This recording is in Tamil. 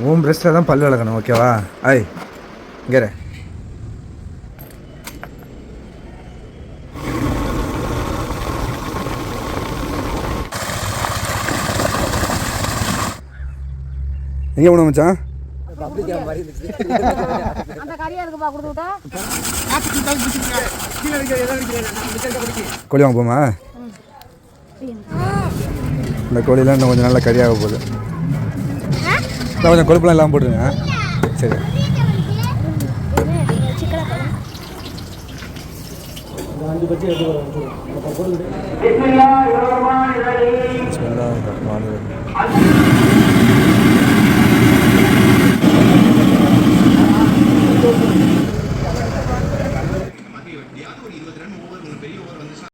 உன் ப்ரெஷ்ஷில் தான் பல் விளக்கணும், ஓகேவா? ஐய் இங்கே எங்கே போன மச்சான்? கோழி வாங்க போமா? இந்த கோழிலாம் இன்னும் கொஞ்சம் நல்லா கறியாக போகுது. கொஞ்சம் கொழுப்புலாம் இல்லாமல் போட்டுருங்க. சரி.